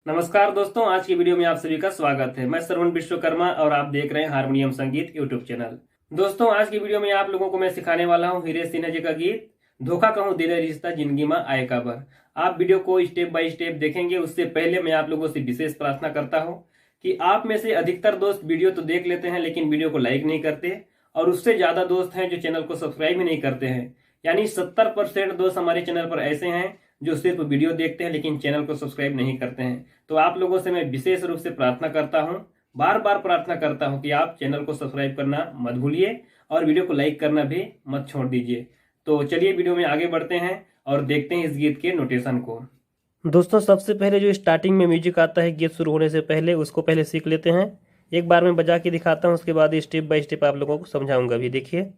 नमस्कार दोस्तों, आज की वीडियो में आप सभी का स्वागत है। मैं श्रवण विश्वकर्मा और आप देख रहे हैं हारमोनियम संगीत यूट्यूब चैनल। दोस्तों, आज की वीडियो में आप लोगों को मैं सिखाने वाला हूं हीरे सिन्हा जी का गीत धोखा कहूं दिल है रिश्ता जिंदगी में आए काबर। आप वीडियो को स्टेप बाय स्टेप देखेंगे। उससे पहले मैं आप लोगों से विशेष प्रार्थना करता हूँ कि आप में से अधिकतर दोस्त वीडियो तो देख लेते हैं लेकिन वीडियो को लाइक नहीं करते, और उससे ज्यादा दोस्त हैं जो चैनल को सब्सक्राइब ही नहीं करते हैं। यानी 70% दोस्त हमारे चैनल पर ऐसे हैं जो सिर्फ वीडियो देखते हैं लेकिन चैनल को सब्सक्राइब नहीं करते हैं। तो आप लोगों से मैं विशेष रूप से प्रार्थना करता हूं, बार बार प्रार्थना करता हूं कि आप चैनल को सब्सक्राइब करना मत भूलिए और वीडियो को लाइक करना भी मत छोड़ दीजिए। तो चलिए वीडियो में आगे बढ़ते हैं और देखते हैं इस गीत के नोटेशन को। दोस्तों, सबसे पहले जो स्टार्टिंग में म्यूजिक आता है गीत शुरू होने से पहले, उसको पहले सीख लेते हैं। एक बार मैं बजा के दिखाता हूँ, उसके बाद स्टेप बाय स्टेप आप लोगों को समझाऊंगा भी। देखिए,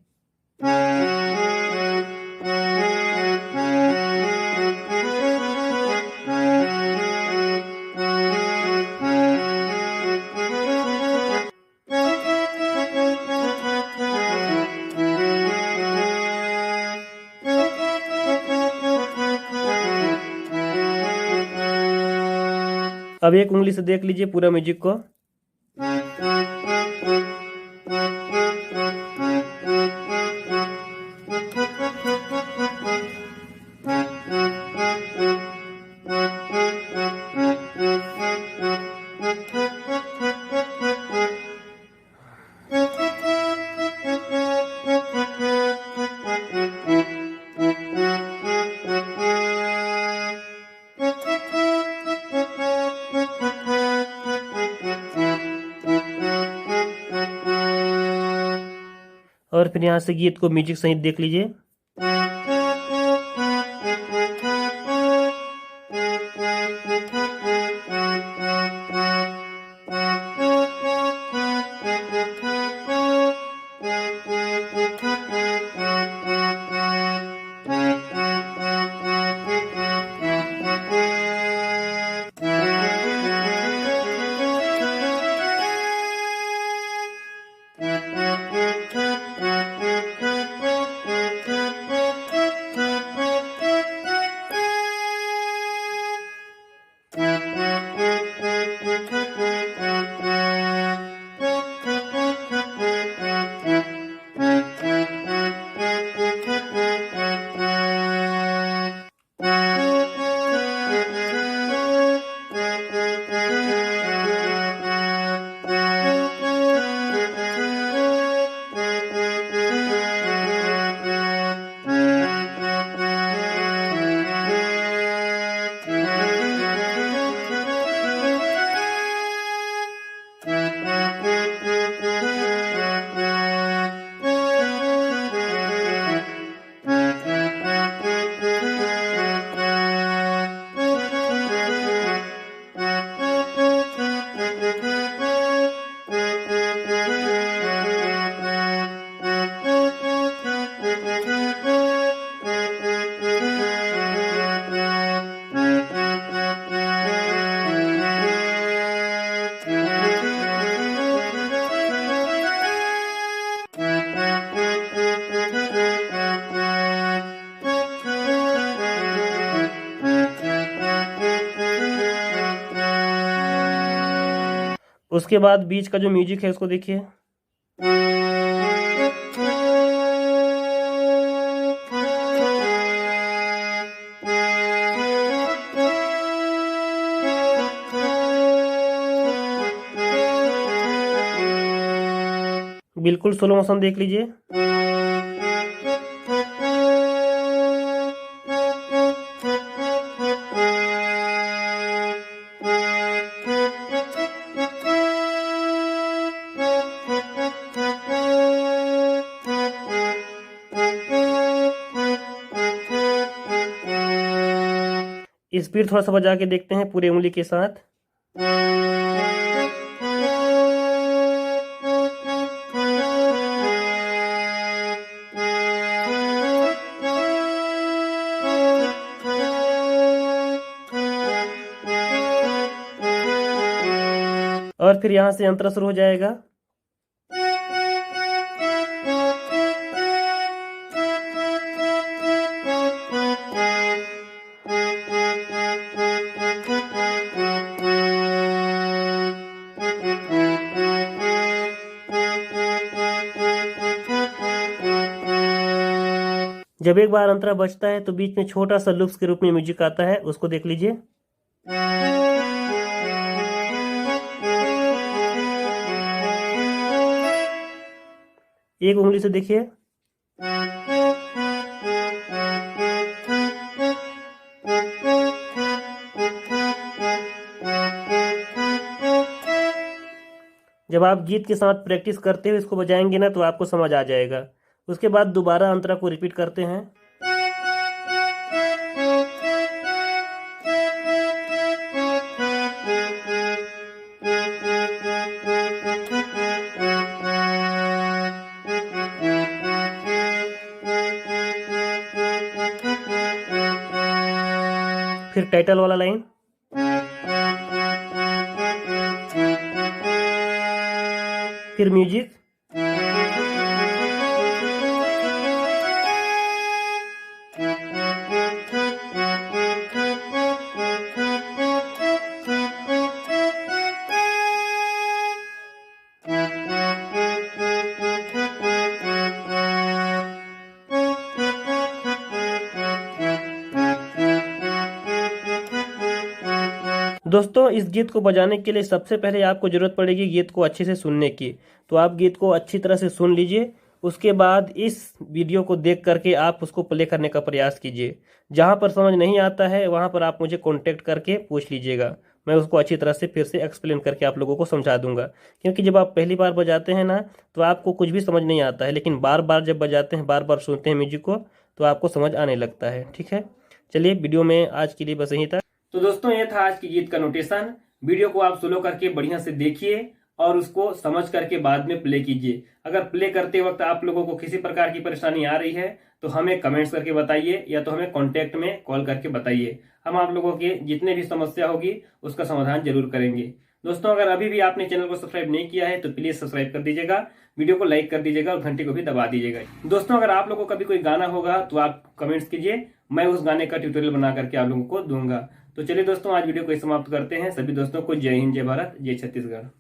अब एक उंगली से देख लीजिए पूरा म्यूजिक को। और फिर यहाँ से गीत को म्यूजिक सहित देख लीजिए। उसके बाद बीच का जो म्यूजिक है उसको देखिए। बिल्कुल स्लो मोशन देख लीजिए। स्पीड थोड़ा सा बजा के देखते हैं पूरे उंगली के साथ। और फिर यहाँ से अंतरा शुरू हो जाएगा। जब एक बार अंतरा बजता है तो बीच में छोटा सा लूप्स के रूप में म्यूजिक आता है, उसको देख लीजिए। एक उंगली से देखिए। जब आप गीत के साथ प्रैक्टिस करते हुए इसको बजाएंगे ना तो आपको समझ आ जाएगा। उसके बाद दोबारा अंतरा को रिपीट करते हैं। फिर टाइटल वाला लाइन, फिर म्यूजिक, दोस्तों इस गीत को बजाने के लिए सबसे पहले आपको ज़रूरत पड़ेगी गीत को अच्छे से सुनने की। तो आप गीत को अच्छी तरह से सुन लीजिए। उसके बाद इस वीडियो को देख करके आप उसको प्ले करने का प्रयास कीजिए। जहाँ पर समझ नहीं आता है वहाँ पर आप मुझे कांटेक्ट करके पूछ लीजिएगा। मैं उसको अच्छी तरह से फिर से एक्सप्लेन करके आप लोगों को समझा दूंगा। क्योंकि जब आप पहली बार बजाते हैं ना तो आपको कुछ भी समझ नहीं आता है, लेकिन बार बार जब बजाते हैं, बार बार सुनते हैं म्यूजिक को, तो आपको समझ आने लगता है। ठीक है, चलिए वीडियो में आज के लिए बस यही था। तो दोस्तों ये था आज की गीत का नोटेशन। वीडियो को आप स्लो करके बढ़िया से देखिए और उसको समझ करके बाद में प्ले कीजिए। अगर प्ले करते वक्त आप लोगों को किसी प्रकार की परेशानी आ रही है तो हमें कमेंट्स करके बताइए या तो हमें कांटेक्ट में कॉल करके बताइए। हम आप लोगों के जितने भी समस्या होगी उसका समाधान जरूर करेंगे। दोस्तों अगर अभी भी आपने चैनल को सब्सक्राइब नहीं किया है तो प्लीज सब्सक्राइब कर दीजिएगा, वीडियो को लाइक कर दीजिएगा और घंटी को भी दबा दीजिएगा। दोस्तों अगर आप लोगों को कभी कोई गाना होगा तो आप कमेंट्स कीजिए, मैं उस गाने का ट्यूटोरियल बना करके आप लोगों को दूंगा। तो चलिए दोस्तों आज वीडियो को समाप्त करते हैं। सभी दोस्तों को जय हिंद, जय भारत, जय छत्तीसगढ़।